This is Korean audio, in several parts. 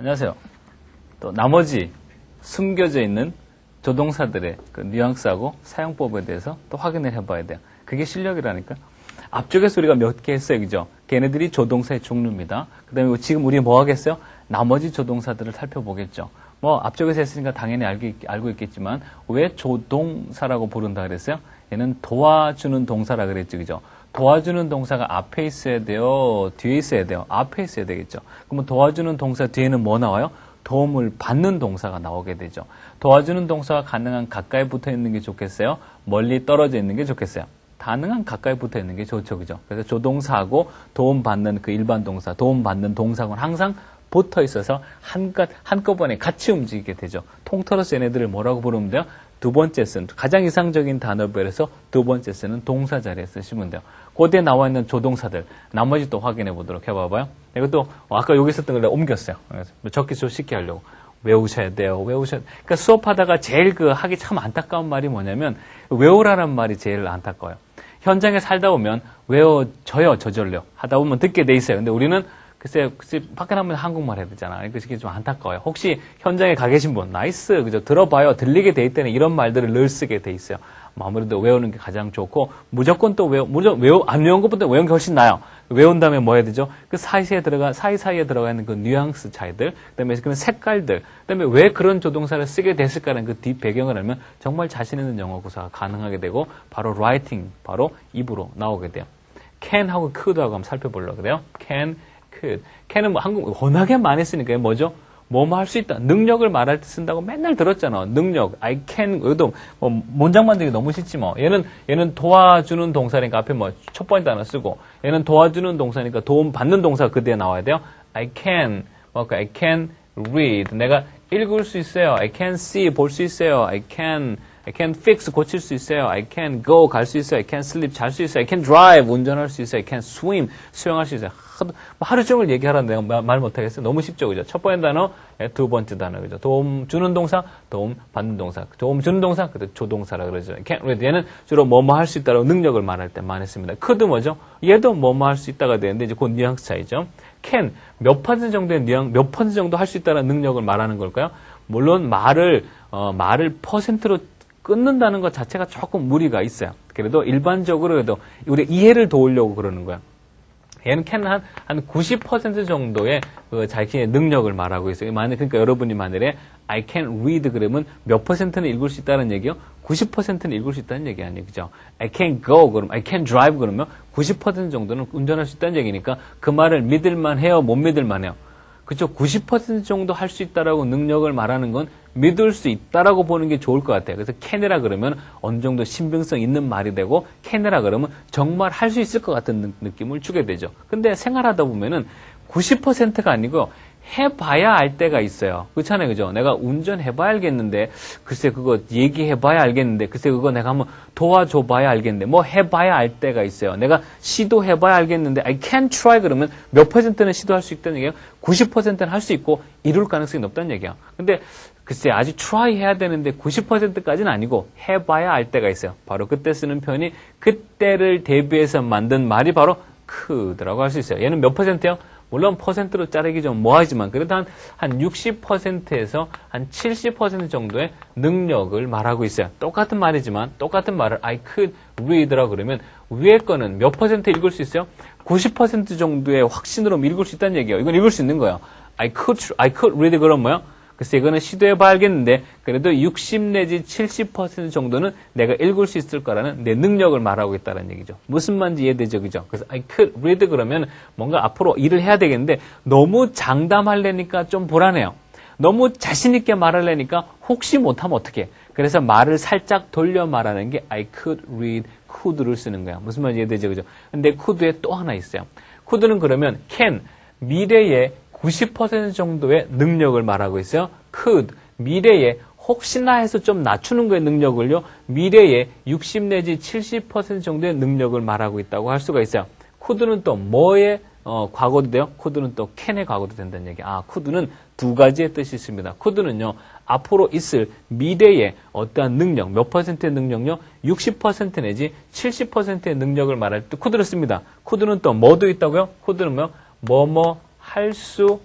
안녕하세요. 또 나머지 숨겨져 있는 조동사들의 그 뉘앙스하고 사용법에 대해서 또 확인을 해봐야 돼요. 그게 실력이라니까. 앞쪽에서 우리가 몇 개 했어요, 그죠? 걔네들이 조동사의 종류입니다. 그 다음에 지금 우리 뭐 하겠어요? 나머지 조동사들을 살펴보겠죠. 뭐 앞쪽에서 했으니까 당연히 알고 있겠지만 왜 조동사라고 부른다 그랬어요? 얘는 도와주는 동사라 그랬죠, 그죠? 도와주는 동사가 앞에 있어야 돼요? 뒤에 있어야 돼요? 앞에 있어야 되겠죠. 그러면 도와주는 동사 뒤에는 뭐 나와요? 도움을 받는 동사가 나오게 되죠. 도와주는 동사가 가능한 가까이 붙어 있는 게 좋겠어요? 멀리 떨어져 있는 게 좋겠어요? 가능한 가까이 붙어 있는 게 좋죠, 그죠? 그래서 조동사하고 도움받는 그 일반 동사, 도움받는 동사는 항상 붙어 있어서 한꺼번에 같이 움직이게 되죠. 통틀어서 얘네들을 뭐라고 부르면 돼요? 두 번째 쓴, 가장 이상적인 단어별에서 두 번째 쓰는 동사 자리에 쓰시면 돼요. 그때 나와 있는 조동사들, 나머지 또 확인해 보도록 해봐봐요. 이것도 아까 여기 있었던 걸 내가 옮겼어요. 적기 좀 쉽게 하려고. 외우셔야 돼요. 그러니까 수업하다가 제일 하기 참 안타까운 말이 뭐냐면, 외우라는 말이 제일 안타까워요. 현장에 살다 보면, 외워져요, 저절로. 하다 보면 듣게 돼 있어요. 근데 우리는 글쎄, 밖에 나가면 한국말 해야 되잖아. 그게 좀 안타까워요. 혹시 현장에 가 계신 분, 나이스, 그죠? 들어봐요. 들리게 돼 있다는 이런 말들을 늘 쓰게 돼 있어요. 아무래도 외우는 게 가장 좋고, 무조건 또 안 외운 것보다 외운 게 훨씬 나아요. 외운 다음에 뭐 해야 되죠? 그 사이사이에 들어가 있는 그 뉘앙스 차이들, 그 다음에 그런 색깔들, 그 다음에 왜 그런 조동사를 쓰게 됐을까라는 그 뒷 배경을 알면 정말 자신 있는 영어 구사가 가능하게 되고, 바로 writing, 바로 입으로 나오게 돼요. can하고 could하고 한번 살펴보려고 그래요. can은 뭐 한국 워낙에 많이 쓰니까 뭐죠? 뭐뭐 할 수 있다. 능력을 말할 때 쓴다고 맨날 들었잖아. 능력. I can. 여기도 뭐 문장 만들기 너무 쉽지 뭐. 얘는 도와주는 동사니까 앞에 뭐 첫 번째 단어 쓰고, 얘는 도와주는 동사니까 도움 받는 동사 그 뒤에 나와야 돼요. I can. I can read. 내가 읽을 수 있어요. I can see. 볼 수 있어요. I can fix. 고칠 수 있어요. I can go. 갈 수 있어요. I can sleep. 잘 수 있어요. I can drive. 운전할 수 있어요. I can swim. 수영할 수 있어요. 하루 종일 얘기하라는데 내가 말 못하겠어요. 너무 쉽죠, 그죠? 첫 번째 단어, 두 번째 단어, 그죠? 도움 주는 동사, 도움 받는 동사. 도움 주는 동사, 그때 조동사라 그러죠. 얘는 주로 뭐뭐 할 수 있다라고 능력을 말할 때 많이 씁니다. could 뭐죠? 얘도 뭐뭐 할 수 있다가 되는데 이제 그 뉘앙스 차이죠. can 몇 퍼센트 정도의 몇 퍼센트 정도 할 수 있다는 능력을 말하는 걸까요? 물론 말을 퍼센트로 끊는다는 것 자체가 조금 무리가 있어요. 그래도 일반적으로 우리 이해를 도우려고 그러는 거야. 얘는 can은 한 90% 정도의 자기의 능력을 말하고 있어요. 그러니까 여러분이 만약에 I can read 그러면 몇 퍼센트는 읽을 수 있다는 얘기요? 90%는 읽을 수 있다는 얘기 아니에요. 그죠? I can go 그러면 I can drive 그러면 90% 정도는 운전할 수 있다는 얘기니까 그 말을 믿을만 해요? 못 믿을만 해요? 그쵸? 90% 정도 할 수 있다라고 능력을 말하는 건 믿을 수 있다라고 보는 게 좋을 것 같아요. 그래서 can이라 그러면 어느 정도 신빙성 있는 말이 되고, can이라 그러면 정말 할 수 있을 것 같은 느낌을 주게 되죠. 근데 생활하다 보면은 90%가 아니고 해봐야 알 때가 있어요. 그렇잖아요, 그죠? 내가 운전해봐야 알겠는데, 글쎄 그거 얘기해봐야 알겠는데, 글쎄 그거 내가 한번 도와줘봐야 알겠는데, 뭐 해봐야 알 때가 있어요. 내가 시도해봐야 알겠는데, I can try 그러면 몇 퍼센트는 시도할 수 있다는 얘기예요? 90%는 할 수 있고 이룰 가능성이 높다는 얘기예요. 근데 글쎄 아직 try 해야 되는데 90%까지는 아니고 해봐야 알 때가 있어요. 바로 그때 쓰는 표현이 그때를 대비해서 만든 말이 바로 could라고 할 수 있어요. 얘는 몇 퍼센트요? 물론 퍼센트로 자르기 좀 뭐하지만 그래도 한 60%에서 한 70% 정도의 능력을 말하고 있어요. 똑같은 말이지만 똑같은 말을 I could read라고 그러면 위에 거는 몇 퍼센트 읽을 수 있어요? 90% 정도의 확신으로 읽을 수 있다는 얘기예요. 이건 읽을 수 있는 거예요. I could read 그럼 뭐요? 글쎄 이거는 시도해봐야 알겠는데 그래도 60 내지 70% 정도는 내가 읽을 수 있을 거라는 내 능력을 말하고 있다는 얘기죠. 무슨 말인지 이해되죠, 그죠? 그래서 I could read 그러면 뭔가 앞으로 일을 해야 되겠는데 너무 장담하려니까 좀 불안해요. 너무 자신 있게 말하려니까 혹시 못하면 어떡해. 그래서 말을 살짝 돌려 말하는 게 I could read, could를 쓰는 거야. 무슨 말인지 이해되죠, 그죠? 근데 could에 또 하나 있어요. could는 그러면 can, 미래에 90% 정도의 능력을 말하고 있어요. could, 미래에 혹시나 해서 좀 낮추는 거의 능력을요. 미래에 60 내지 70% 정도의 능력을 말하고 있다고 할 수가 있어요. could는 또 뭐의 과거도 돼요? could는 또 can의 과거도 된다는 얘기. could는 두 가지의 뜻이 있습니다. could는요. 앞으로 있을 미래의 어떠한 능력, 몇 퍼센트의 능력요? 60% 내지 70%의 능력을 말할 때 could를 씁니다. could는 또 뭐도 있다고요? could는 뭐뭐 할 수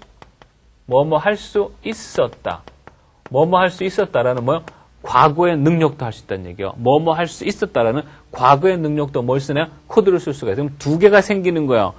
뭐뭐 할 수 있었다. 뭐뭐 할 수 있었다라는 뭐요? 과거의 능력도 할 수 있다는 얘기예요. 뭐뭐 할 수 있었다라는 과거의 능력도 뭘 쓰냐? could를 쓸 수가 있어요. 그럼 두 개가 생기는 거예요.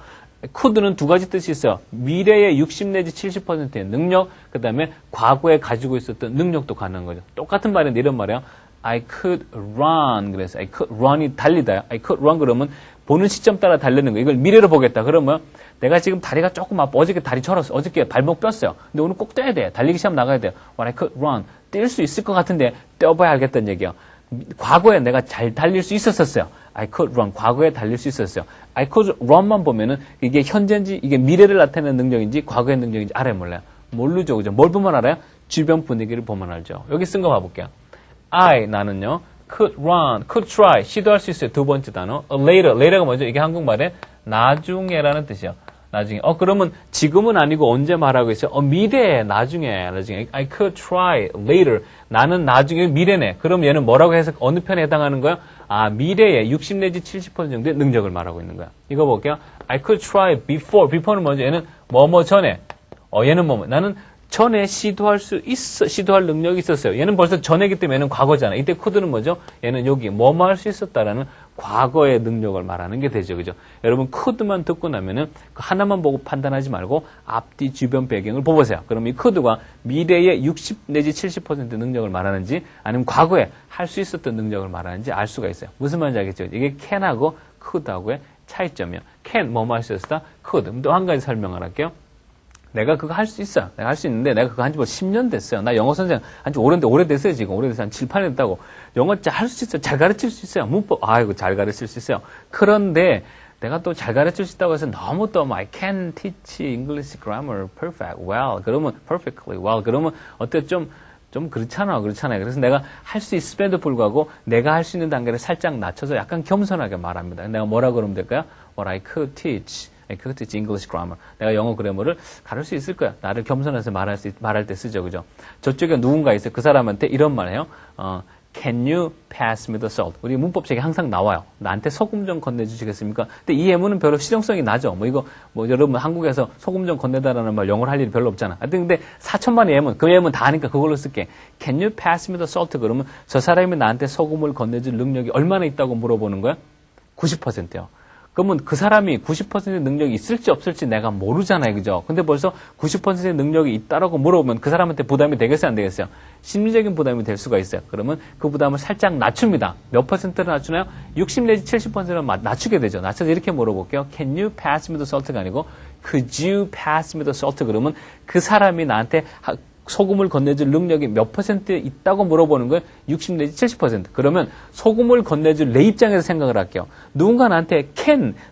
could는 두 가지 뜻이 있어요. 미래의 60 내지 70%의 능력, 그 다음에 과거에 가지고 있었던 능력도 가능한 거죠. 똑같은 말인데 이런 말이에요. I could run. 그래서 I could run이 달리다요. I could run 그러면 보는 시점 따라 달리는 거. 이걸 미래로 보겠다. 그러면 내가 지금 다리가 조금 아파. 어저께 다리 철었어. 어저께 발목 뼈어요. 근데 오늘 꼭 떼야 돼. 달리기 시합 나가야 돼요. Well, I could run. 뛸 수 있을 것 같은데 떼어봐야 알겠다는 얘기예요. 과거에 내가 잘 달릴 수 있었어요. I could run. 과거에 달릴 수 있었어요. I could run만 보면은 이게 현재인지 이게 미래를 나타내는 능력인지 과거의 능력인지 알아요, 몰라요? 모르죠, 그죠? 뭘 보면 알아요? 주변 분위기를 보면 알죠. 여기 쓴 거 봐볼게요. 나는요, could run, could try, 시도할 수 있어요. 두 번째 단어. later가 뭐죠? 이게 한국말에 나중에라는 뜻이에요. 나중에. 그러면 지금은 아니고 언제 말하고 있어요? 미래에, 나중에. I could try later. 나는 나중에 미래네. 그럼 얘는 뭐라고 해서 어느 편에 해당하는 거야? 미래에 60 내지 70% 정도의 능력을 말하고 있는 거야. 이거 볼게요. I could try before. before는 뭐죠? 얘는 뭐뭐 전에. 얘는 뭐뭐. 나는 전에 시도할 능력이 있었어요. 얘는 벌써 전이기 때문에 얘는 과거잖아. 이때 could는 뭐죠? 얘는 여기 뭐뭐 할 수 있었다라는 과거의 능력을 말하는 게 되죠. 그죠? 여러분, could만 듣고 나면은 하나만 보고 판단하지 말고 앞뒤 주변 배경을 보세요. 그럼 이 could가 미래의 60 내지 70% 능력을 말하는지 아니면 과거에 할 수 있었던 능력을 말하는지 알 수가 있어요. 무슨 말인지 알겠죠? 이게 can하고 could하고의 차이점이요. can, 뭐뭐 할 수 있었다? could. 또 한 가지 설명을 할게요. 내가 그거 할 수 있어. 내가 할 수 있는데 내가 그거 한 지 뭐 10년 됐어요. 나 영어 선생 한 지 오래됐어요, 지금. 오래돼서 한 7, 8년 됐다고. 영어 할 수 있어요. 잘 가르칠 수 있어요. 문법, 이거 잘 가르칠 수 있어요. 그런데 내가 또 잘 가르칠 수 있다고 해서 너무 또 I can teach English grammar perfect well. 그러면 perfectly well. 그러면 어때 좀 그렇잖아요. 그래서 내가 할 수 있음에도 불구하고 내가 할 수 있는 단계를 살짝 낮춰서 약간 겸손하게 말합니다. 내가 뭐라 그러면 될까요? What I could teach. 그것도 teach English grammar. 내가 영어 그래머를 가를 수 있을 거야. 나를 겸손해서 말할 때 쓰죠, 그죠? 저쪽에 누군가 있어요. 그 사람한테 이런 말 해요. Can you pass me the salt? 우리 문법책에 항상 나와요. 나한테 소금 좀 건네주시겠습니까? 근데 이 예문은 별로 실용성이 나죠. 여러분 한국에서 소금 좀 건네달라는 말 영어를 할 일이 별로 없잖아. 하여튼 근데 4천만의 예문, 그 예문 다 하니까 그걸로 쓸게. Can you pass me the salt? 그러면 저 사람이 나한테 소금을 건네줄 능력이 얼마나 있다고 물어보는 거야? 90%요. 그러면 그 사람이 90%의 능력이 있을지 없을지 내가 모르잖아요. 그죠? 근데 벌써 90%의 능력이 있다라고 물어보면 그 사람한테 부담이 되겠어요? 안 되겠어요? 심리적인 부담이 될 수가 있어요. 그러면 그 부담을 살짝 낮춥니다. 몇 퍼센트를 낮추나요? 60 내지 70%를 낮추게 되죠. 낮춰서 이렇게 물어볼게요. Can you pass me the salt가 아니고 Could you pass me the salt? 그러면 그 사람이 나한테 소금을 건네줄 능력이 몇 퍼센트 있다고 물어보는 건 60 내지 70%. 그러면 소금을 건네줄 내 입장에서 생각을 할게요. 누군가 나한테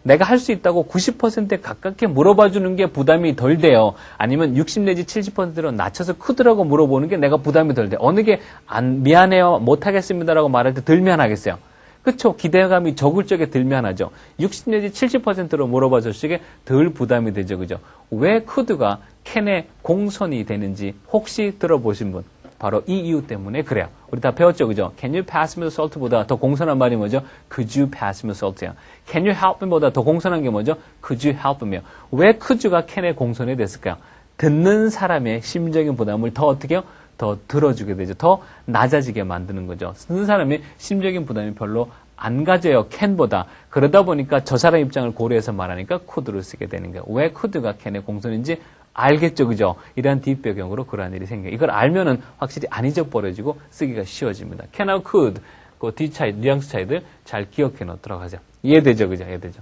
내가 할 수 있다고 90%에 가깝게 물어봐주는 게 부담이 덜 돼요. 아니면 60 내지 70%로 낮춰서 could라고 물어보는 게 내가 부담이 덜 돼요. 어느 게 미안해요, 못하겠습니다라고 말할 때 덜 미안하겠어요. 그쵸? 기대감이 적을 적에 덜 미안하죠. 60 내지 70%로 물어봐 줬을 덜 부담이 되죠. 그죠? 왜 could가 can의 공선이 되는지 혹시 들어보신 분? 바로 이 이유 때문에 그래요. 우리 다 배웠죠, 그죠? Can you pass me the salt보다 더 공손한 말이 뭐죠? Could you pass me the salt야. Can you help me보다 더 공손한 게 뭐죠? Could you help me요. 왜 could가 can의 공손이 됐을까요? 듣는 사람의 심적인 부담을 더 어떻게 해요? 더 들어주게 되죠. 더 낮아지게 만드는 거죠. 쓰는 사람의 심적인 부담이 별로 안 가져요. can보다. 그러다 보니까 저 사람 입장을 고려해서 말하니까 could를 쓰게 되는 거예요. 왜 could가 can의 공손인지 알겠죠, 그죠? 이러한 뒷배경으로 그러한 일이 생겨요. 이걸 알면은 확실히 안 잊어버려지고 쓰기가 쉬워집니다. can하고 could, 그 뒤 차이, 뉘앙스 차이들 잘 기억해 놓도록 하죠. 이해되죠, 그죠? 이해되죠?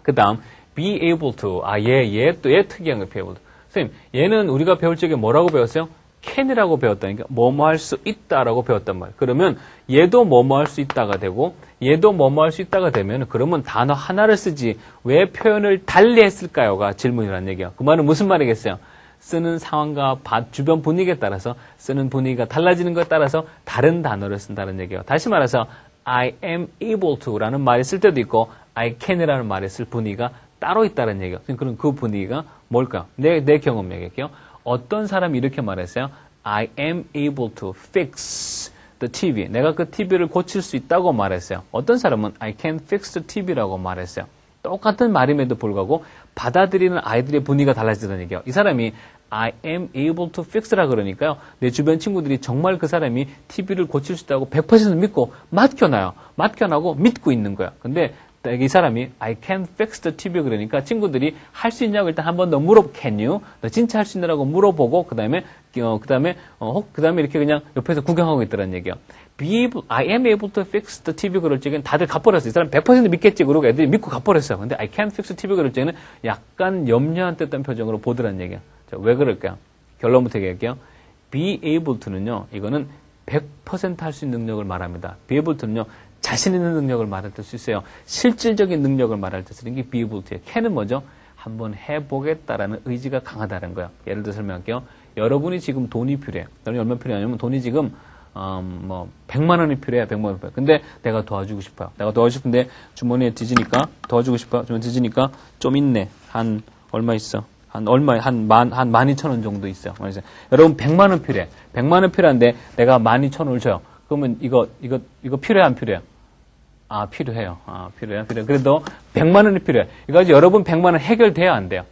그 다음, be able to. 얘 특이한 거 be able to. 선생님, 얘는 우리가 배울 적에 뭐라고 배웠어요? can이라고 배웠다니까 뭐뭐 할 수 있다라고 배웠단 말이에요. 그러면 얘도 뭐뭐 할 수 있다가 되고 얘도 뭐뭐 할 수 있다가 되면 그러면 단어 하나를 쓰지 왜 표현을 달리 했을까요가 질문이라는 얘기예요. 그 말은 무슨 말이겠어요? 쓰는 상황과 주변 분위기에 따라서 쓰는 분위기가 달라지는 것에 따라서 다른 단어를 쓴다는 얘기예요. 다시 말해서 I am able to라는 말이 쓸 때도 있고 I can이라는 말이 쓸 분위기가 따로 있다는 얘기예요. 그럼 그 분위기가 뭘까요? 내 경험 얘기할게요. 어떤 사람이 이렇게 말했어요. I am able to fix the TV. 내가 그 TV를 고칠 수 있다고 말했어요. 어떤 사람은 I can fix the TV라고 말했어요. 똑같은 말임에도 불구하고 받아들이는 아이들의 분위기가 달라지다는 얘기예요. 이 사람이 I am able to fix라 그러니까요. 내 주변 친구들이 정말 그 사람이 TV를 고칠 수 있다고 100% 믿고 맡겨놔요. 맡겨놔고 믿고 있는 거야. 근데 이 사람이 I can fix the TV 그러니까 친구들이 할 수 있냐고 일단 한 번 더 Can you? 너 진짜 할 수 있느라고 물어보고 그다음에 이렇게 그냥 옆에서 구경하고 있더란 얘기야. I am able to fix the TV 그럴 적엔 다들 갚버렸어요. 이 사람 100% 믿겠지 그러고 애들이 믿고 갚버렸어요. 근데 I can fix the TV 그럴 적에는 약간 염려 안 뗐던 표정으로 보더란 얘기야. 자, 왜 그럴까요? 결론부터 얘기할게요. Be able to는요. 이거는 100% 할 수 있는 능력을 말합니다. Be able to는요. 자신 있는 능력을 말할 수 있어요. 실질적인 능력을 말할 때 쓰는 게 be able to예요. can은 뭐죠? 한번 해보겠다라는 의지가 강하다는 거예요. 예를 들어 설명할게요. 여러분이 지금 돈이 필요해요. 돈이 얼마 필요하냐면 돈이 지금 100만 원이 필요해요. 100만 원 필요해요. 근데 내가 도와주고 싶어요. 내가 도와주고 싶은데 주머니에 뒤지니까 도와주고 싶어요. 주머니에 뒤지니까 좀 있네. 한 얼마 있어? 한 12,000원 정도 있어요. 여러분 100만 원 필요해. 100만 원 필요한데 내가 12,000원을 줘요. 그러면 이거 필요해 안 필요해? 아, 필요해요. 아, 필요해요. 그래도 100만 원이 필요해. 이거 여러분 100만 원 해결돼야 안 돼요?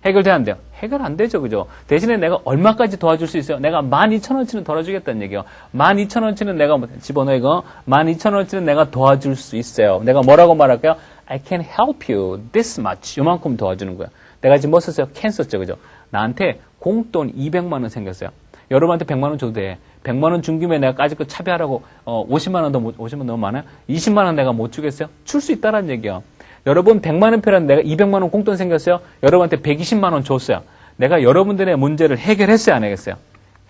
해결돼야 안 돼요? 해결 안 되죠, 그죠? 대신에 내가 얼마까지 도와줄 수 있어요? 내가 12,000원치는 도와주겠다는 얘기예요. 12,000원치는 내가 집어넣어 이거. 12,000원치는 내가 도와줄 수 있어요. 내가 뭐라고 말할까요? I can help you this much. 요만큼 도와주는 거야. 내가 지금 뭐 썼어요? can 썼죠, 그죠? 나한테 공돈 200만 원 생겼어요. 여러분한테 100만 원 줘도 돼. 100만 원 준 김에 내가 까짓 거 차비하라고 50만 원 더 50만 너무 많아요? 20만 원 내가 못 주겠어요? 줄 수 있다라는 얘기야. 여러분 100만 원 필요한데 내가 200만 원 공돈 생겼어요? 여러분한테 120만 원 줬어요. 내가 여러분들의 문제를 해결했어요, 안 해결했어요?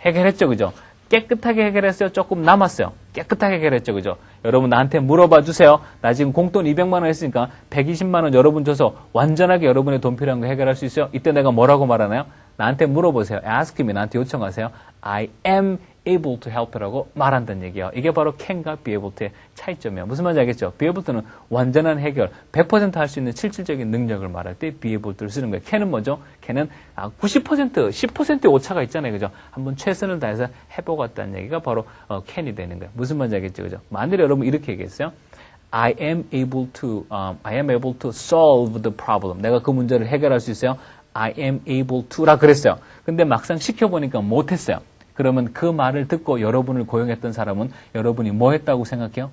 해결했죠, 그죠? 깨끗하게 해결했어요? 조금 남았어요? 깨끗하게 해결했죠, 그죠? 여러분 나한테 물어봐 주세요. 나 지금 공돈 200만 원 했으니까 120만 원 여러분 줘서 완전하게 여러분의 돈 필요한 거 해결할 수 있어요? 이때 내가 뭐라고 말하나요? 나한테 물어보세요. ask me, 나한테 요청하세요. I am able to help라고 말한다는 얘기예요. 이게 바로 can과 be able to의 차이점이에요. 무슨 말인지 알겠죠? be able to는 완전한 해결, 100% 할 수 있는 실질적인 능력을 말할 때 be able to를 쓰는 거예요. can은 뭐죠? can은 90%, 10%의 오차가 있잖아요. 그죠? 한번 최선을 다해서 해보겠다는 얘기가 바로 can이 되는 거예요. 무슨 말인지 알겠죠? 그죠? 만일에 여러분 이렇게 얘기했어요. I am able to solve the problem. 내가 그 문제를 해결할 수 있어요. I am able to라 그랬어요. 근데 막상 시켜보니까 못했어요. 그러면 그 말을 듣고 여러분을 고용했던 사람은 여러분이 뭐 했다고 생각해요?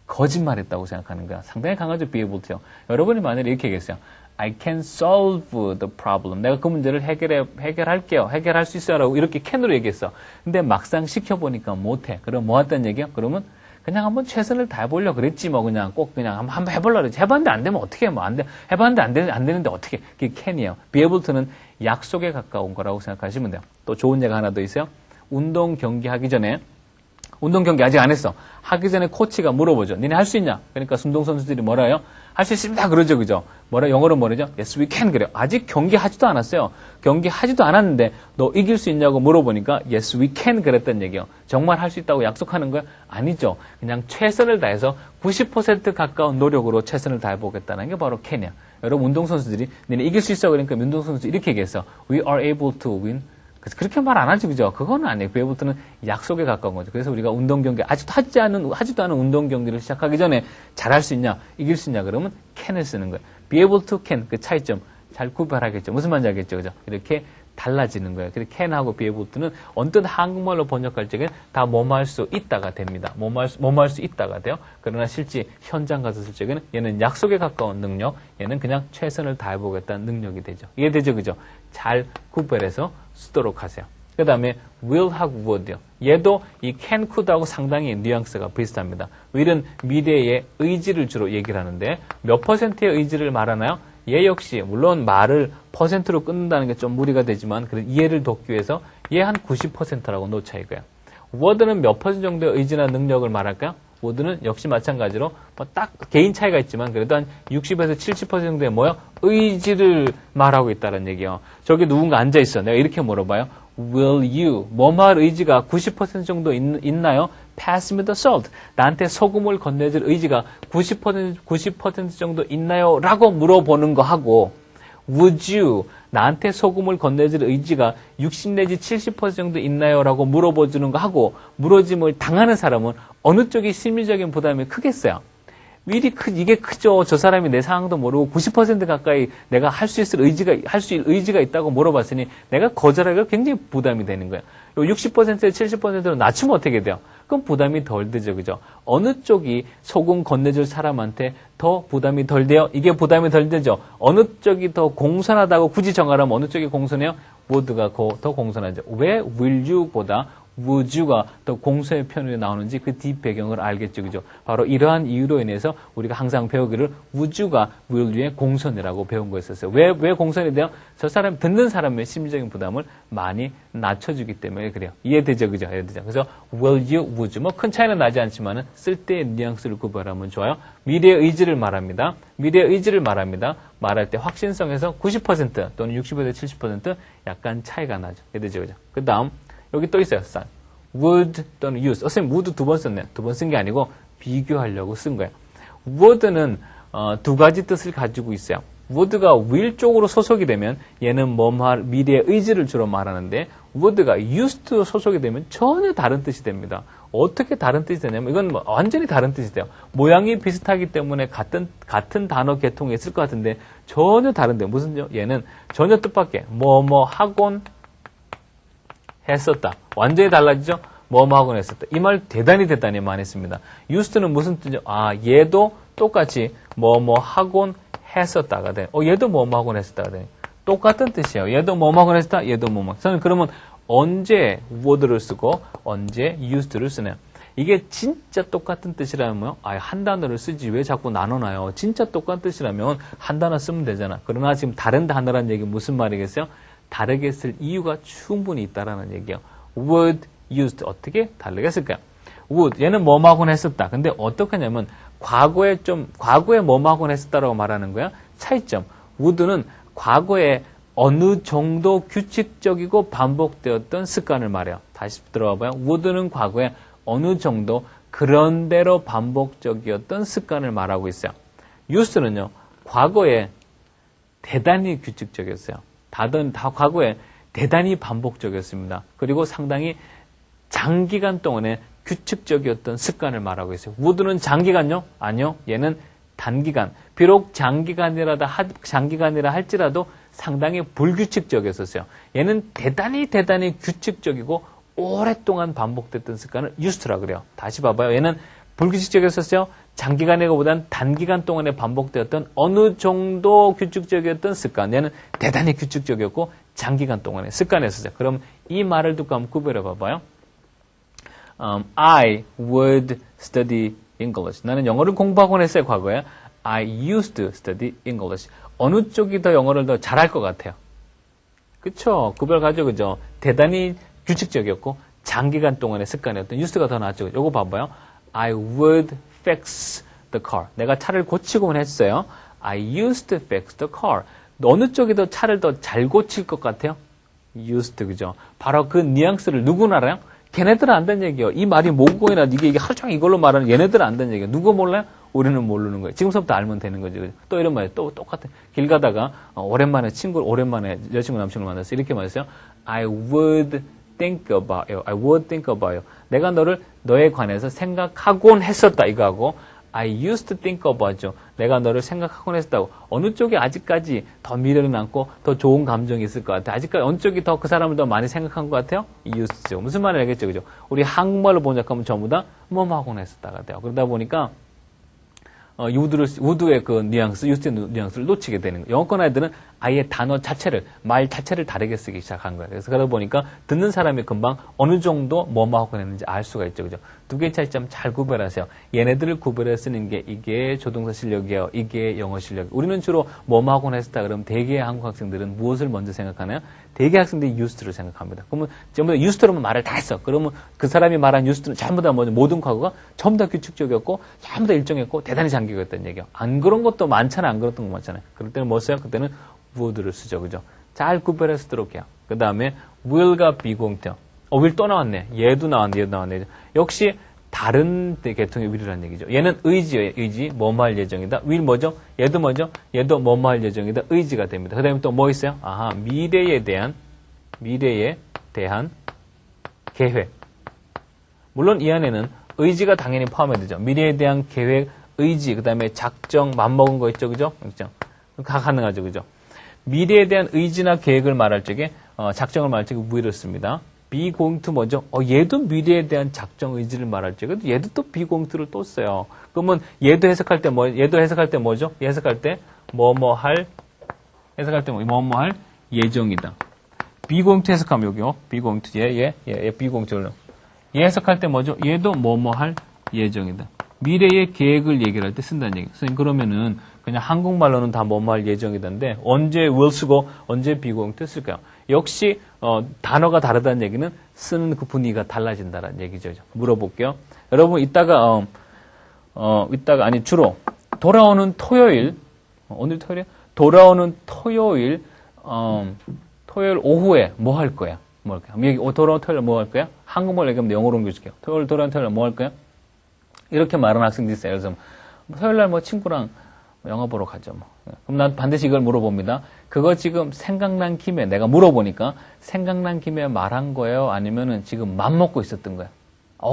거짓말했다고 생각하는 거야. 상당히 강하죠, be able to요. 여러분이 만약에 이렇게 얘기했어요. I can solve the problem. 내가 그 문제를 해결할게요. 해결할 수 있어요. 라고 이렇게 can으로 얘기했어. 근데 막상 시켜보니까 못해. 그럼 뭐 했다는 얘기야? 그러면 그냥 한번 최선을 다해보려고 그랬지, 뭐, 그냥 꼭 그냥 한번 해보려고 그랬지. 해봤는데 안 되면 어떻게 해? 뭐, 안 돼. 해봤는데 안 되는데 어떻게 해? 그게 can이에요. be able to는 약속에 가까운 거라고 생각하시면 돼요. 또 좋은 예가 하나 더 있어요. 운동 경기 하기 전에, 운동 경기 아직 안 했어. 하기 전에 코치가 물어보죠. 니네 할 수 있냐? 그러니까 운동선수들이 뭐라 해요? 할 수 있습니다. 그러죠, 그죠? 영어로 뭐라죠? Yes, we can. 그래요. 아직 경기하지도 않았어요. 경기하지도 않았는데, 너 이길 수 있냐고 물어보니까, Yes, we can. 그랬단 얘기예요. 정말 할 수 있다고 약속하는 거야? 아니죠. 그냥 최선을 다해서 90% 가까운 노력으로 최선을 다해보겠다는 게 바로 can이야. 여러분, 운동선수들이, 니네 이길 수 있어. 그러니까 운동선수 이렇게 얘기했어. We are able to win. 그래서 그렇게 말 안 하지, 그죠? 그거는 아니에요. be able to는 약속에 가까운 거죠. 그래서 우리가 운동 경기, 아직도 하지도 않은 운동 경기를 시작하기 전에 잘할 수 있냐, 이길 수 있냐, 그러면 can을 쓰는 거예요. be able to can, 그 차이점 잘 구별하겠죠. 무슨 말인지 알겠죠, 그죠? 이렇게 달라지는 거예요. 그래서 can하고 be able to는 언뜻 한국말로 번역할 적엔 다 뭐뭐할 수 있다가 됩니다. 뭐뭐할 수 있다가 돼요. 그러나 실제 현장 가서 쓸 적에는 얘는 약속에 가까운 능력, 얘는 그냥 최선을 다해보겠다는 능력이 되죠. 이해되죠, 그죠? 잘 구별해서 쓰도록 하세요. 그 다음에 will하고 would요. 얘도 이 can, could하고 상당히 뉘앙스가 비슷합니다. will은 미래의 의지를 주로 얘기를 하는데 몇 퍼센트의 의지를 말하나요? 얘 역시 물론 말을 퍼센트로 끊는다는 게 좀 무리가 되지만 이해를 돕기 위해서 얘 한 90%라고 놓자 이거야. would는 몇 퍼센트 정도의 의지나 능력을 말할까요? would는 역시 마찬가지로 딱 개인 차이가 있지만 그래도 한 60에서 70% 정도의 뭐요? 의지를 말하고 있다는 얘기예요. 저기 누군가 앉아 있어. 내가 이렇게 물어봐요. Will you? 뭐뭐할 의지가 90% 정도 있나요? Pass me the salt. 나한테 소금을 건네줄 의지가 90% 정도 있나요? 라고 물어보는 거 하고 Would you? 나한테 소금을 건네줄 의지가 60 내지 70% 정도 있나요? 라고 물어보주는 거 하고 물어짐을 당하는 사람은 어느 쪽이 심리적인 부담이 크겠어요? 이게 크죠. 저 사람이 내 상황도 모르고 90% 가까이 내가 할 수 있을 의지가 있다고 물어봤으니 내가 거절하기가 굉장히 부담이 되는 거예요. 60%에 70%로 낮추면 어떻게 돼요? 그럼 부담이 덜 되죠. 그죠? 어느 쪽이 소금 건네줄 사람한테 더 부담이 덜 돼요? 이게 부담이 덜 되죠. 어느 쪽이 더 공손하다고 굳이 정하라면 어느 쪽이 공손해요? would가 더 공손하죠. 왜 will you보다 would you가 더 공손의 표현이 나오는지 그 뒷배경을 알겠죠. 그죠? 바로 이러한 이유로 인해서 우리가 항상 배우기를 would you가 will you의 공손이라고 배운 거였었어요. 왜 공손이 돼요? 저 사람, 듣는 사람의 심리적인 부담을 많이 낮춰주기 때문에 그래요. 이해되죠? 그죠? 이해되죠? 그래서 will you, would you. 뭐 큰 차이는 나지 않지만은 쓸 때의 뉘앙스를 구별하면 좋아요. 미래의 의지를 말합니다. 미래의 의지를 말합니다. 말할 때 확신성에서 90% 또는 60에서 70% 약간 차이가 나죠. 이해되죠? 그죠? 그 다음, 여기 또 있어요. son. would 또는 use. 선생님, would 두 번 썼네. 두 번 쓴 게 아니고 비교하려고 쓴 거예요. would는 두 가지 뜻을 가지고 있어요. would가 will 쪽으로 소속이 되면 얘는 미래의 의지를 주로 말하는데 would가 used to 소속이 되면 전혀 다른 뜻이 됩니다. 어떻게 다른 뜻이 되냐면 이건 완전히 다른 뜻이 돼요. 모양이 비슷하기 때문에 같은 단어 계통에 있을 것 같은데 전혀 다른데요. 무슨요? 얘는 전혀 뜻밖의 하곤 했었다. 완전히 달라지죠? 하곤 했었다. 이 말 대단히 많이 했습니다. used는 무슨 뜻이죠? 얘도 똑같이 하곤 했었다가 돼. 얘도 하곤 했었다가 돼. 똑같은 뜻이에요. 얘도 하곤 했었다. 얘도 저는 그러면 언제 would를 쓰고 언제 used를 쓰네요. 이게 진짜 똑같은 뜻이라면 한 단어를 쓰지 왜 자꾸 나눠놔요? 진짜 똑같은 뜻이라면 한 단어 쓰면 되잖아. 그러나 지금 다른 단어라는 얘기 무슨 말이겠어요? 다르게 쓸 이유가 충분히 있다라는 얘기예요. would, used 어떻게 다르게 쓸까요? would 얘는 하곤 했었다. 근데 어떻게 하냐면 과거에 하곤 했었다라고 말하는 거야. 차이점. would는 과거에 어느 정도 규칙적이고 반복되었던 습관을 말해요. 다시 들어봐 봐요. would는 과거에 어느 정도 그런대로 반복적이었던 습관을 말하고 있어요. used는요. 과거에 대단히 규칙적이었어요. 다 과거에 대단히 반복적이었습니다. 그리고 상당히 장기간 동안에 규칙적이었던 습관을 말하고 있어요. would는 장기간요? 아니요. 얘는 단기간. 비록 장기간이라 할지라도 상당히 불규칙적이었어요. 얘는 대단히 규칙적이고 오랫동안 반복됐던 습관을 used라 그래요. 다시 봐봐요. 얘는 불규칙적이었어요. 장기간이고보단 단기간 동안에 반복되었던 어느 정도 규칙적이었던 습관. 얘는 대단히 규칙적이었고 장기간 동안에 습관이었어요. 그럼 이 말을 듣고 한번 구별해 봐봐요. I would study English. 나는 영어를 공부하곤 했어요, 과거에. I used to study English. 어느 쪽이 더 영어를 더 잘할 것 같아요? 그쵸? 구별 가죠, 그죠? 대단히 규칙적이었고 장기간 동안의 습관이었던 used가 더 낫죠. 요거 봐봐요. I would fix the car. 내가 차를 고치곤 했어요. I used to fix the car. 어느 쪽이 더 차를 더 잘 고칠 것 같아요? used, 그죠? 바로 그 뉘앙스를 누구나 알아요? 걔네들은 안다는 얘기예요. 이 말이 모국어이나 이게 하루 종일 이걸로 말하는 얘네들은 안다는 얘기예요. 누구 몰라요? 우리는 모르는 거예요. 지금부터 알면 되는 거죠. 그죠? 또 이런 말이에요. 또 똑같은. 길 가다가 오랜만에 여자친구 남친을 만났어요. 이렇게 말했어요. I would think about you. I would think about you. 내가 너에 관해서 생각하곤 했었다. 이거하고 I used to think about you. 내가 너를 생각하곤 했었다고. 어느 쪽이 아직까지 더 미련이 남고 더 좋은 감정이 있을 것 같아요. 아직까지 어느 쪽이 더 그 사람을 더 많이 생각한 것 같아요? used죠. 무슨 말인지 알겠죠? 그죠? 우리 한국말로 번역하면 전부 다 하곤 했었다가 돼요. 그러다 보니까 would의 그 뉘앙스, used의 뉘앙스를 놓치게 되는 거예요. 영어권 아이들은 아예 말 자체를 다르게 쓰기 시작한 거예요. 그래서 그러다 보니까 듣는 사람이 금방 어느 정도 하곤 했는지 알 수가 있죠. 그죠? 두 개의 차이점 잘 구별하세요. 얘네들을 구별해 쓰는 게 이게 조동사 실력이에요. 이게 영어 실력. 우리는 주로 하곤 했었다 그러면 대개 한국 학생들은 무엇을 먼저 생각하나요? 대개 학생들이 used를 생각합니다. 그러면 전부 다 used로만 말을 다 했어. 그러면 그 사람이 말한 used는 전부 다 모든 과거가 전부 다 규칙적이었고 전부 다 일정했고 대단히 장기였다는 얘기예요. 안 그런 것도 많잖아요. 안 그랬던 거 많잖아요. 그럴 때는 뭐 써요? 그때는 would를 쓰죠. 그죠? 잘 구별해 쓰도록 해요. 그 다음에 will과 비공태. will 또 나왔네. 얘도 나왔네. 역시 다른 계통의 will이라는 얘기죠. 얘는 의지예요. 의지. 뭐할 예정이다. will 뭐죠? 얘도 뭐죠? 얘도 뭐할 예정이다. 의지가 됩니다. 그 다음에 또 뭐 있어요? 미래에 대한 계획. 물론 이 안에는 의지가 당연히 포함이 되죠. 미래에 대한 계획, 의지, 그 다음에 작정, 맘먹은 거 있죠, 그죠? 그죠? 다 가능하죠, 그죠? 미래에 대한 의지나 계획을 말할 적에, 작정을 말할 적에 will을 씁니다. be going to 뭐죠? 얘도 미래에 대한 작정, 의지를 말할 적에, 얘도 또 be going to를 또 써요. 그러면 얘도 해석할 때 뭐죠? 해석할 때, 해석할 때 뭐뭐 할 예정이다. be going to 해석하면 여기요. be going to, be going to. 얘 해석할 때 뭐죠? 얘도 뭐뭐 할 예정이다. 미래의 계획을 얘기할 때 쓴다는 얘기. 그러면은 그냥 한국말로는 다 뭐뭐 할 예정이던데 언제 will 쓰고 언제 be going to 쓸까요? 역시 단어가 다르다는 얘기는 쓰는 그 분위기가 달라진다는 얘기죠. 물어볼게요. 여러분 이따가 주로 돌아오는 토요일 오늘 토요일 돌아오는 토요일 오후에 뭐 할 거야? 뭐 할까요? 돌아오는 토요일 뭐 할 거야? 한국말 얘기하면 영어로 옮겨줄게요. 돌아오는 토요일 뭐 할 거야? 이렇게 말하는 학생들이 있어요. 그래서 토요일 날 뭐 친구랑 영화 보러 가죠. 뭐. 그럼 난 반드시 이걸 물어봅니다. 그거 지금 생각난 김에 내가 물어보니까 생각난 김에 말한 거예요? 아니면은 지금 맘먹고 있었던 거예요?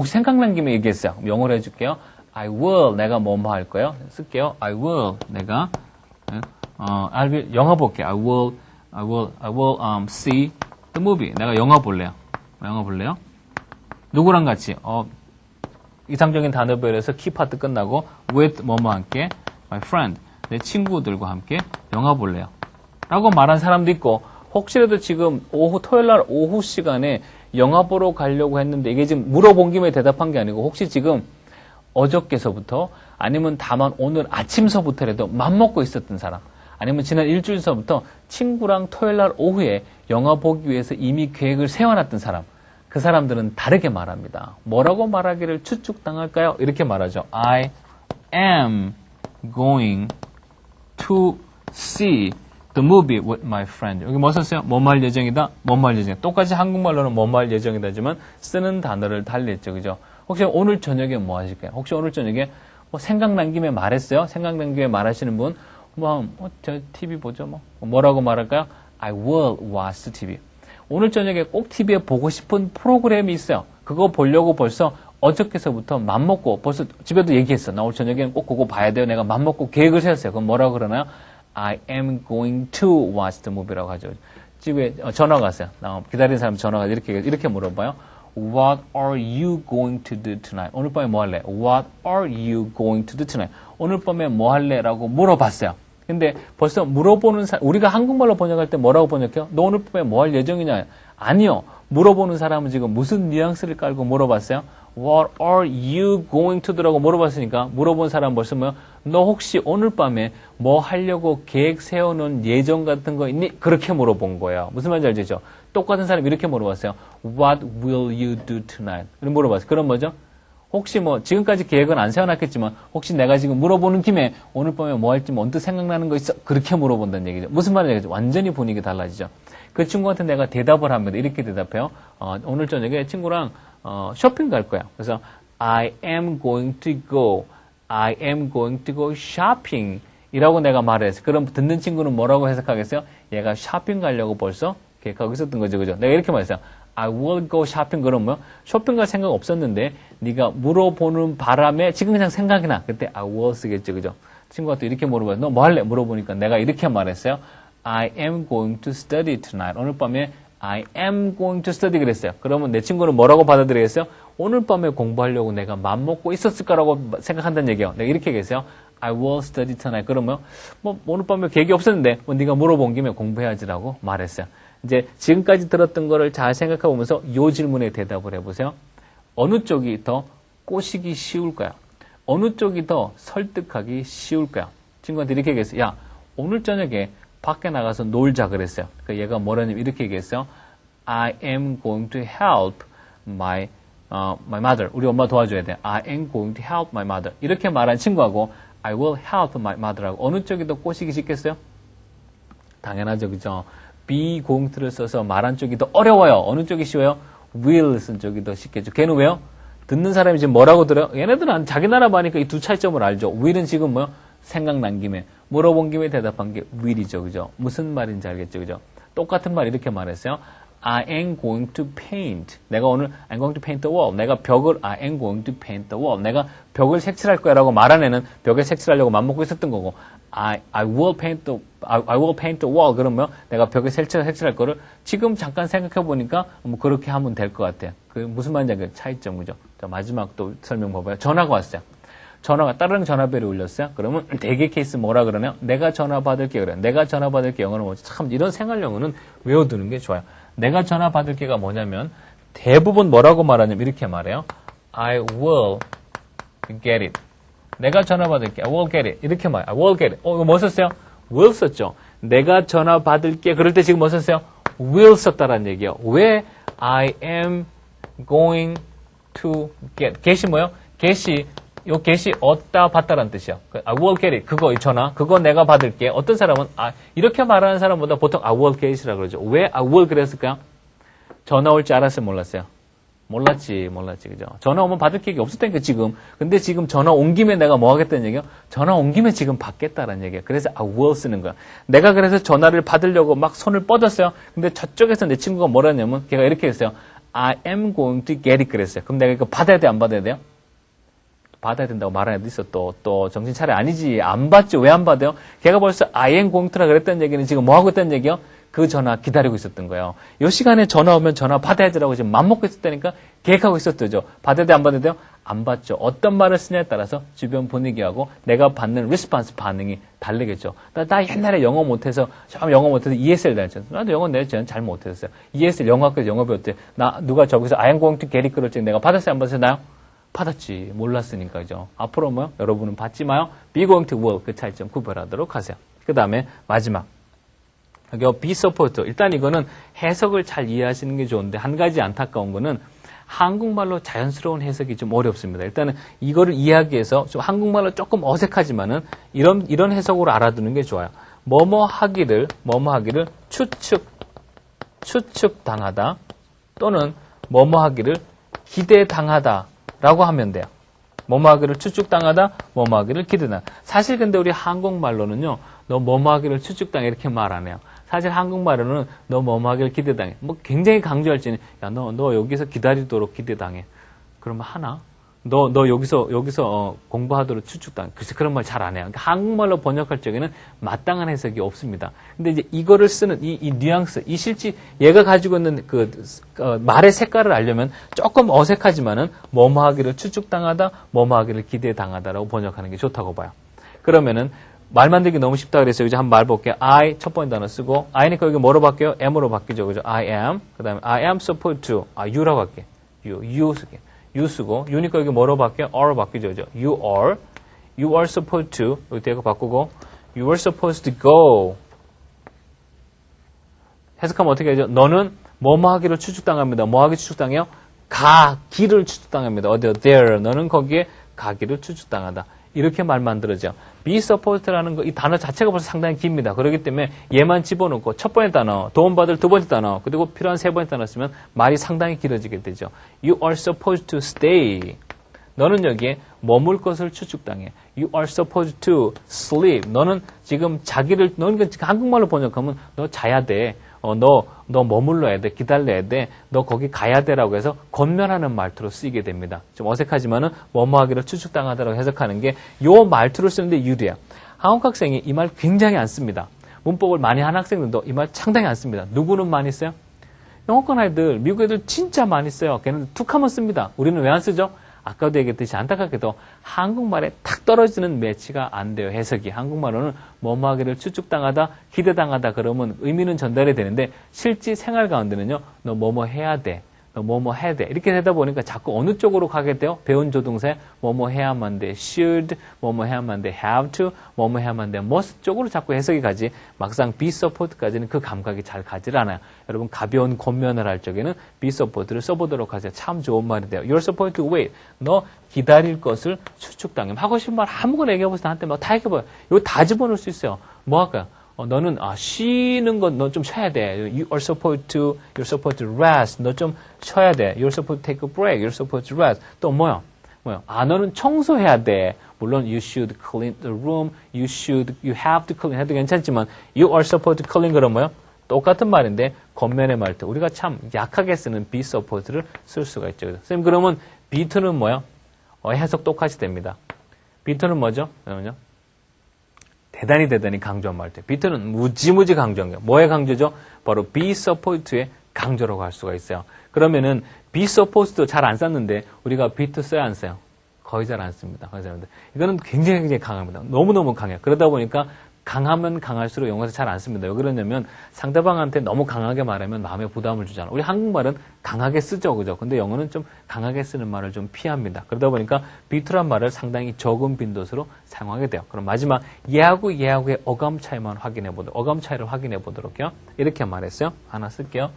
생각난 김에 얘기했어요. 영어로 해줄게요. I will 내가 뭐뭐 할 거예요? 쓸게요. I will 내가 영화 볼게요. I will see the movie. 내가 영화 볼래요. 누구랑 같이? 이상적인 단어별에서 키 파트 끝나고 with 뭐뭐 함께 my friend 내 친구들과 함께 영화 볼래요. 라고 말한 사람도 있고 혹시라도 지금 토요일날 오후 시간에 영화 보러 가려고 했는데 이게 지금 물어본 김에 대답한 게 아니고 혹시 지금 어저께서부터 아니면 다만 오늘 아침서부터라도 맘먹고 있었던 사람 아니면 지난 일주일서부터 친구랑 토요일날 오후에 영화 보기 위해서 이미 계획을 세워놨던 사람 그 사람들은 다르게 말합니다. 뭐라고 말하기를 추측당할까요? 이렇게 말하죠. I am going to see the movie with my friend. 여기 뭐 썼어요? 뭐뭐 할 예정이다? 뭐뭐 할 예정이다. 똑같이 한국말로는 뭐뭐 할 예정이다지만 쓰는 단어를 달리했죠. 그죠? 혹시 오늘 저녁에 뭐 하실까요? 혹시 오늘 저녁에 뭐 생각난 김에 말했어요? 생각난 김에 말하시는 분? 저 TV 보죠. 뭐라고 말할까요? I will watch the TV. 오늘 저녁에 꼭 TV에 보고 싶은 프로그램이 있어요. 그거 보려고 벌써 어저께서부터 맘먹고 벌써 집에도 얘기했어. 나 오늘 저녁에는 꼭 그거 봐야 돼요. 내가 맘먹고 계획을 세웠어요. 그럼 뭐라고 그러나요? I am going to watch the movie라고 하죠. 집에 전화가 왔어요. 기다리는 사람 전화가 이렇게 물어봐요. What are you going to do tonight? 오늘 밤에 뭐 할래? What are you going to do tonight? 오늘 밤에 뭐 할래? 라고 물어봤어요. 근데 벌써 물어보는 사람, 우리가 한국말로 번역할 때 뭐라고 번역해요? 너 오늘 밤에 뭐 할 예정이냐? 아니요. 물어보는 사람은 지금 무슨 뉘앙스를 깔고 물어봤어요? What are you going to do라고 물어봤으니까 물어본 사람 벌써 뭐요? 너 혹시 오늘 밤에 뭐 하려고 계획 세워놓은 예정 같은 거 있니? 그렇게 물어본 거예요. 무슨 말인지 알죠? 똑같은 사람이 이렇게 물어봤어요. What will you do tonight? 이렇게 물어봤어요. 그럼 뭐죠? 혹시 지금까지 계획은 안 세워놨겠지만 혹시 내가 지금 물어보는 김에 오늘 밤에 뭐 할지 언뜻 생각나는 거 있어? 그렇게 물어본다는 얘기죠. 무슨 말인지 알죠? 완전히 분위기 달라지죠. 그 친구한테 내가 대답을 합니다. 이렇게 대답해요. 오늘 저녁에 친구랑 쇼핑 갈 거야. 그래서 I am going to go shopping 이라고 내가 말했어요. 그럼 듣는 친구는 뭐라고 해석하겠어요? 얘가 쇼핑 가려고 벌써 계획하고 있었던 거죠. 그죠? 내가 이렇게 말했어요. I will go shopping 그러면 쇼핑 갈 생각 없었는데 네가 물어보는 바람에 지금 그냥 생각이 나. 그때 I will 쓰겠죠. 그죠? 친구가 또 이렇게 물어봐요. 너 뭐 할래? 물어보니까 내가 이렇게 말했어요. I am going to study tonight. 오늘 밤에 I am going to study 그랬어요. 그러면 내 친구는 뭐라고 받아들이겠어요? 오늘 밤에 공부하려고 내가 맘먹고 있었을 거라고 생각한다는 얘기예요. 내가 이렇게 얘기했어요. I will study tonight. 그러면 오늘 밤에 계획이 없었는데 네가 물어본 김에 공부해야지라고 말했어요. 이제 지금까지 들었던 거를 잘 생각해 보면서 이 질문에 대답을 해보세요. 어느 쪽이 더 꼬시기 쉬울까요? 어느 쪽이 더 설득하기 쉬울까요? 친구한테 이렇게 얘기했어요. 야, 오늘 저녁에 밖에 나가서 놀자 그랬어요. 그러니까 얘가 뭐라냐면 이렇게 얘기했어요. I am going to help my mother. 우리 엄마 도와줘야 돼. I am going to help my mother. 이렇게 말한 친구하고 I will help my mother하고 어느 쪽이 더 꼬시기 쉽겠어요? 당연하죠. 그죠? be going to를 써서 말한 쪽이 더 어려워요. 어느 쪽이 쉬워요? will 쓴 쪽이 더 쉽겠죠. 걔는 왜요? 듣는 사람이 지금 뭐라고 들어요? 얘네들은 자기 나라 말이니까 이 두 차이점을 알죠. will은 지금 뭐요? 생각난 김에 물어본 김에 대답한 게 will이죠. 그죠? 무슨 말인지 알겠죠. 그죠? 똑같은 말 이렇게 말했어요. I am going to paint. 내가 오늘 I'm going to paint the wall. 내가 벽을 I am going to paint the wall. 내가 벽을 색칠할 거야 라고 말한 애는 벽에 색칠하려고 맘먹고 있었던 거고 I will paint the wall. 그러면 내가 벽에 색칠할 거를 지금 잠깐 생각해 보니까 뭐 그렇게 하면 될 것 같아요. 그 무슨 말인지 그 차이점 그죠? 자, 마지막 또 설명 봐봐요. 전화가 왔어요. 전화가 따르릉 전화벨이 울렸어요. 그러면 대개 케이스 뭐라 그러냐? 내가 전화 받을게 그래. 내가 전화 받을게 영어는 뭐지? 참 이런 생활 영어는 외워두는 게 좋아요. 내가 전화 받을게가 뭐냐면 대부분 뭐라고 말하냐면 이렇게 말해요. I will get it. 내가 전화 받을게. I will get it. 이렇게 말해요. I will get it. 이거 뭐 썼어요? will 썼죠. 내가 전화 받을게. 그럴 때 지금 뭐 썼어요? will 썼다라는 얘기예요. 왜 I am going to get. get이 뭐예요? get이 요 get이 얻다 받다라는 뜻이야. I will get it. 그거 전화. 그거 내가 받을게. 어떤 사람은 이렇게 말하는 사람보다 보통 I will get it이라고 그러죠. 왜 I will 그랬을까요? 전화 올 줄 알았어요? 몰랐어요? 몰랐지. 그죠? 전화 오면 받을 계획이 없었다니까, 지금. 근데 지금 전화 온 김에 내가 뭐 하겠다는 얘기야? 전화 온 김에 지금 받겠다라는 얘기야. 그래서 I will 쓰는 거야. 내가 그래서 전화를 받으려고 막 손을 뻗었어요. 근데 저쪽에서 내 친구가 뭐라 했냐면, 걔가 이렇게 했어요. I am going to get it 그랬어요. 그럼 내가 이거 받아야 돼, 안 받아야 돼요? 받아야 된다고 말하는 애도 있어. 또 정신 차려. 아니지. 안 받죠. 왜 안 받아요? 걔가 벌써 I am going to라 그랬다는 얘기는 지금 뭐 하고 있다는 얘기요? 그 전화 기다리고 있었던 거예요. 이 시간에 전화 오면 전화 받아야 되라고 지금 맘먹고 있었다니까 계획하고 있었죠. 받아야 돼, 안 받아야 돼요? 안 받죠. 어떤 말을 쓰냐에 따라서 주변 분위기하고 내가 받는 리스폰스 반응이 다르겠죠. 나 옛날에 영어 못해서 ESL 다녔죠. 나도 영어 내전 잘 못했어요. ESL 영어학교에서 영어 배웠대. 누가 저기서 I am going to get it 그럴 때 내가 받았어요, 안 받았어요? 나요? 받았지. 몰랐으니까죠. 앞으로 뭐 여러분은 받지 마요. be going to will 그 차이점 구별하도록 하세요. 그 다음에 마지막. 여기 be support. 일단 이거는 해석을 잘 이해하시는 게 좋은데 한 가지 안타까운 거는 한국말로 자연스러운 해석이 좀 어렵습니다. 일단은 이거를 이해하기 위해서 좀 한국말로 조금 어색하지만은 이런 해석으로 알아두는 게 좋아요. 뭐뭐 하기를 추측당하다 또는 뭐뭐 하기를 기대당하다 라고 하면 돼요. 뭐뭐 하기를 추측당하다, 뭐뭐 하기를 기대당하다. 사실 근데 우리 한국말로는요, 너 뭐뭐 하기를 추측당해 이렇게 말 안 해요. 사실 한국말로는 너 뭐뭐 하기를 기대당해. 뭐 굉장히 강조할지는, 야, 너 여기서 기다리도록 기대당해. 그러면 하나? 너 여기서 공부하도록 추측당해. 글쎄 그런 말 잘 안 해요. 그러니까 한국말로 번역할 적에는 마땅한 해석이 없습니다. 근데 이제 이거를 쓰는 이 뉘앙스, 이 실제 얘가 가지고 있는 말의 색깔을 알려면 조금 어색하지만은 뭐뭐 하기를 추측당하다, 뭐뭐 하기를 기대당하다라고 번역하는 게 좋다고 봐요. 그러면은 말 만들기 너무 쉽다 그래서 이제 한번 말 볼게요. I 첫 번째 단어 쓰고 I니까 여기 뭐로 바뀌어요? M으로 바뀌죠. 그죠? I am. 그다음에 I am supposed to. You라고 할게. You 쓰게. You 쓰고 you니까 여기 뭐로 바뀌어요? Are로 바뀌죠. 그죠? You are supposed to. 여기 뒤에 거 바꾸고 You are supposed to go. 해석하면 어떻게 하죠? 너는 뭐뭐 하기를 추측당합니다. 뭐 하기 추측당해요? 가기를 추측당합니다. 어디요? There. 너는 거기에 가기를 추측당하다. 이렇게 말 만들어져. be supposed라는 거, 이 단어 자체가 벌써 상당히 깁니다. 그렇기 때문에 얘만 집어넣고 첫 번째 단어, 도움받을 두 번째 단어, 그리고 필요한 세 번째 단어 쓰면 말이 상당히 길어지게 되죠. You are supposed to stay. 너는 여기에 머물 것을 추측당해. You are supposed to sleep. 너는 지금 너는 한국말로 번역하면 너 자야 돼. 너 머물러야 돼. 기다려야 돼. 너 거기 가야 돼라고 해서 권면하는 말투로 쓰이게 됩니다. 좀 어색하지만은 뭐뭐 하기를 추측당하다라고 해석하는 게 요 말투를 쓰는데 유리해요. 한국 학생이 이 말 굉장히 안 씁니다. 문법을 많이 한 학생들도 이 말 상당히 안 씁니다. 누구는 많이 써요? 영어권 아이들, 미국 애들 진짜 많이 써요. 걔는 툭 하면 씁니다. 우리는 왜 안 쓰죠? 아까도 얘기했듯이 안타깝게도 한국말에 탁 떨어지는 매치가 안 돼요. 해석이. 한국말로는 뭐뭐 하기를 추측당하다, 기대당하다 그러면 의미는 전달이 되는데 실제 생활 가운데는요. 너 뭐뭐 해야 돼. 너 뭐뭐 해야 돼. 이렇게 되다 보니까 자꾸 어느 쪽으로 가게 돼요? 배운 조동사에 뭐뭐 해야만 돼. should, 뭐뭐 해야만 돼. have to, 뭐뭐 해야만 돼. must 쪽으로 자꾸 해석이 가지. 막상 be support까지는 그 감각이 잘 가질 않아요. 여러분 가벼운 권면을 할 적에는 be support를 써보도록 하세요. 참 좋은 말인데요. You're supposed to wait. 너 기다릴 것을 추측당해. 하고 싶은 말 아무거나 얘기해보세요. 나한테 막 다 얘기해봐요. 이거 다 집어넣을 수 있어요. 뭐 할까요? 너는 쉬는 건 너 좀 쉬어야 돼. You're supposed to rest. 너 좀 쉬어야 돼. You're supposed to take a break. You're supposed to rest. 또 뭐요? 너는 청소해야 돼. 물론 you should clean the room. You have to clean 해도 괜찮지만 you are supposed to clean 그런 뭐요? 똑같은 말인데 겉면에 말 때 우리가 참 약하게 쓰는 be supposed를 쓸 수가 있죠. 선생님 그러면 be2는 뭐요? 해석 똑같이 됩니다. be2는 뭐죠? 그러면요. 대단히 강조한 말 때. be2는 무지무지 강조한 거예요. 뭐의 강조죠? 바로 be supposed의 강조라고 할 수가 있어요. 그러면은 be supposed도 잘 안 썼는데 우리가 be2 써야 안 써요? 거의 잘 안 씁니다. 거의 잘 안 씁니다. 이거는 굉장히 강합니다. 너무너무 강해요. 그러다 보니까 강하면 강할수록 영어에서 잘 안 씁니다. 왜 그러냐면 상대방한테 너무 강하게 말하면 마음에 부담을 주잖아. 우리 한국말은 강하게 쓰죠. 그죠? 근데 영어는 좀 강하게 쓰는 말을 좀 피합니다. 그러다 보니까 be2란 말을 상당히 적은 빈도수로 사용하게 돼요. 그럼 마지막 얘하고의 어감 차이만 확인해 보도록, 어감 차이를 확인해 보도록 해요. 이렇게 말했어요. 하나 쓸게요.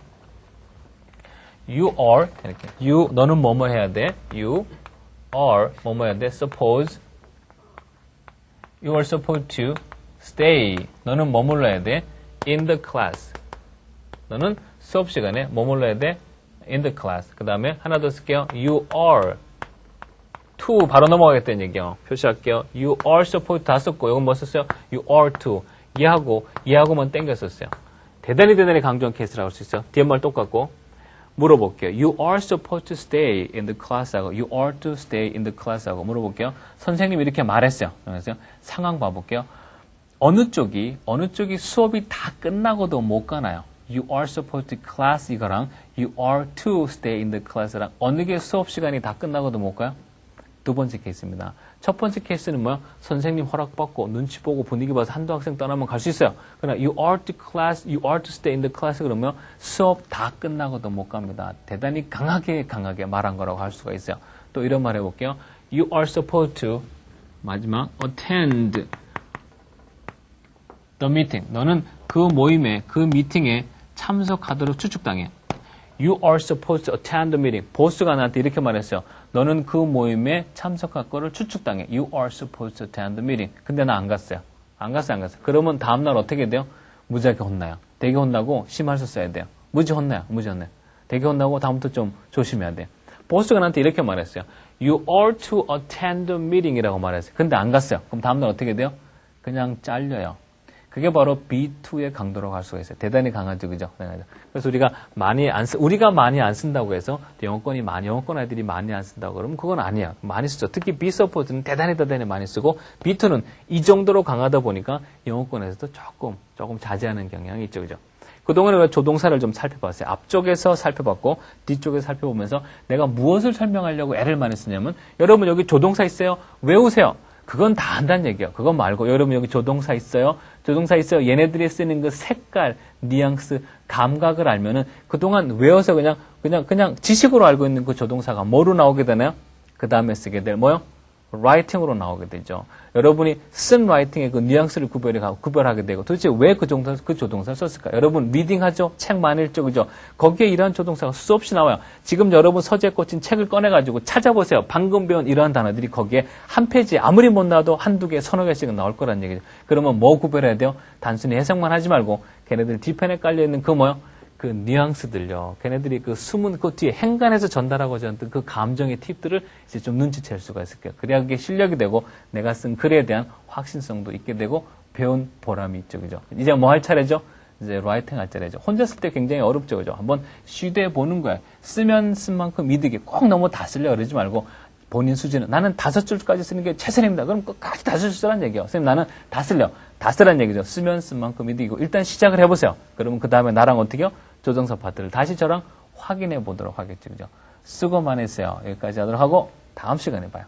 You are, 이렇게. You, 너는 뭐뭐 해야 돼? You are, 뭐뭐 해야 돼? Suppose, you are supposed to stay. 너는 머물러야 돼? In the class. 너는 수업 시간에 머물러야 돼? In the class. 그 다음에 하나 더 쓸게요. You are to. 바로 넘어가겠다는 얘기요. 표시할게요. You are supposed to 다 썼고, 이건 뭐 썼어요? You are to. 얘하고만 땡겼었어요. 대단히 강조한 케이스라고 할 수 있어요. 뒤에 말 똑같고. 물어볼게요. You are supposed to stay in the class 하고 You are to stay in the class 하고 물어볼게요. 선생님이 이렇게 말했어요. 그래서 상황 봐볼게요. 어느 쪽이 수업이 다 끝나고도 못 가나요? You are supposed to class 이거랑 You are to stay in the class랑 어느 게 수업 시간이 다 끝나고도 못 가요? 두 번째 케이스입니다. 첫 번째 케이스는 뭐야? 선생님 허락받고 눈치 보고 분위기 봐서 한두 학생 떠나면 갈 수 있어요. 그러나 you are to stay in the class 그러면 수업 다 끝나고도 못 갑니다. 대단히 강하게 말한 거라고 할 수가 있어요. 또 이런 말 해볼게요. You are supposed to 마지막 attend the meeting. 너는 그 모임에, 그 미팅에 참석하도록 추측당해. You are supposed to attend the meeting. 보스가 나한테 이렇게 말했어요. 너는 그 모임에 참석할 거를 추측당해. You are supposed to attend the meeting. 근데 나 안 갔어요. 안 갔어요. 그러면 다음날 어떻게 돼요? 무지하게 혼나요. 되게 혼나고 심할서 써야 돼요. 무지 혼나요. 되게 혼나고 다음부터 좀 조심해야 돼요. 보스가 나한테 이렇게 말했어요. You are to attend the meeting 이라고 말했어요. 근데 안 갔어요. 그럼 다음날 어떻게 돼요? 그냥 잘려요. 그게 바로 B2의 강도라고 할 수가 있어요. 대단히 강하죠, 그죠? 그래서 우리가 많이 안 쓴다고 해서 영어권 애들이 많이 안 쓴다고 그러면 그건 아니야. 많이 쓰죠. 특히 B 서포트는 대단히 많이 쓰고 B2는 이 정도로 강하다 보니까 영어권에서도 조금 자제하는 경향이 있죠, 그죠? 그동안에 우리가 조동사를 좀 살펴봤어요. 앞쪽에서 살펴봤고 뒤쪽에서 살펴보면서 내가 무엇을 설명하려고 애를 많이 쓰냐면 여러분 여기 조동사 있어요? 외우세요. 그건 다 한다는 얘기예요. 그거 말고 여러분 여기 조동사 있어요? 얘네들이 쓰는 그 색깔, 뉘앙스, 감각을 알면은 그동안 외워서 그냥 지식으로 알고 있는 그 조동사가 뭐로 나오게 되나요? 그 다음에 쓰게 될 뭐요? 라이팅으로 나오게 되죠. 여러분이 쓴 라이팅의 그 뉘앙스를 구별하게 되고 도대체 왜 그 조동사를 썼을까? 여러분 리딩하죠? 책 많이 읽죠? 그죠? 거기에 이러한 조동사가 수없이 나와요. 지금 여러분 서재에 꽂힌 책을 꺼내가지고 찾아보세요. 방금 배운 이러한 단어들이 거기에 한 페이지에 아무리 못 나와도 한두 개, 서너 개씩은 나올 거란 얘기죠. 그러면 뭐 구별해야 돼요? 단순히 해석만 하지 말고 걔네들 뒤편에 깔려있는 그 뭐요? 그 뉘앙스들요. 걔네들이 그 숨은 그 뒤에 행간에서 전달하고자 하는 그 감정의 팁들을 이제 좀 눈치챌 수가 있을 거예요. 그래야 그게 실력이 되고 내가 쓴 글에 대한 확신성도 있게 되고 배운 보람이 있죠. 그죠? 이제 뭐 할 차례죠? 이제 라이팅 할 차례죠. 혼자 쓸 때 굉장히 어렵죠. 그죠? 한번 쉬되 보는 거야. 쓰면 쓴 만큼 이득이 꼭 너무 다 쓰려고 그러지 말고 본인 수준은 나는 5줄까지 쓰는 게 최선입니다. 그럼 끝까지 5줄 쓰라는 얘기예요. 선생님 나는 다 쓰라는 얘기죠. 쓰면 쓴 만큼 이득이고 일단 시작을 해보세요. 그러면 그 다음에 나랑 어떻게 해요? 조동사 파트를 다시 저랑 확인해 보도록 하겠죠. 그죠? 수고만 했어요. 여기까지 하도록 하고 다음 시간에 봐요.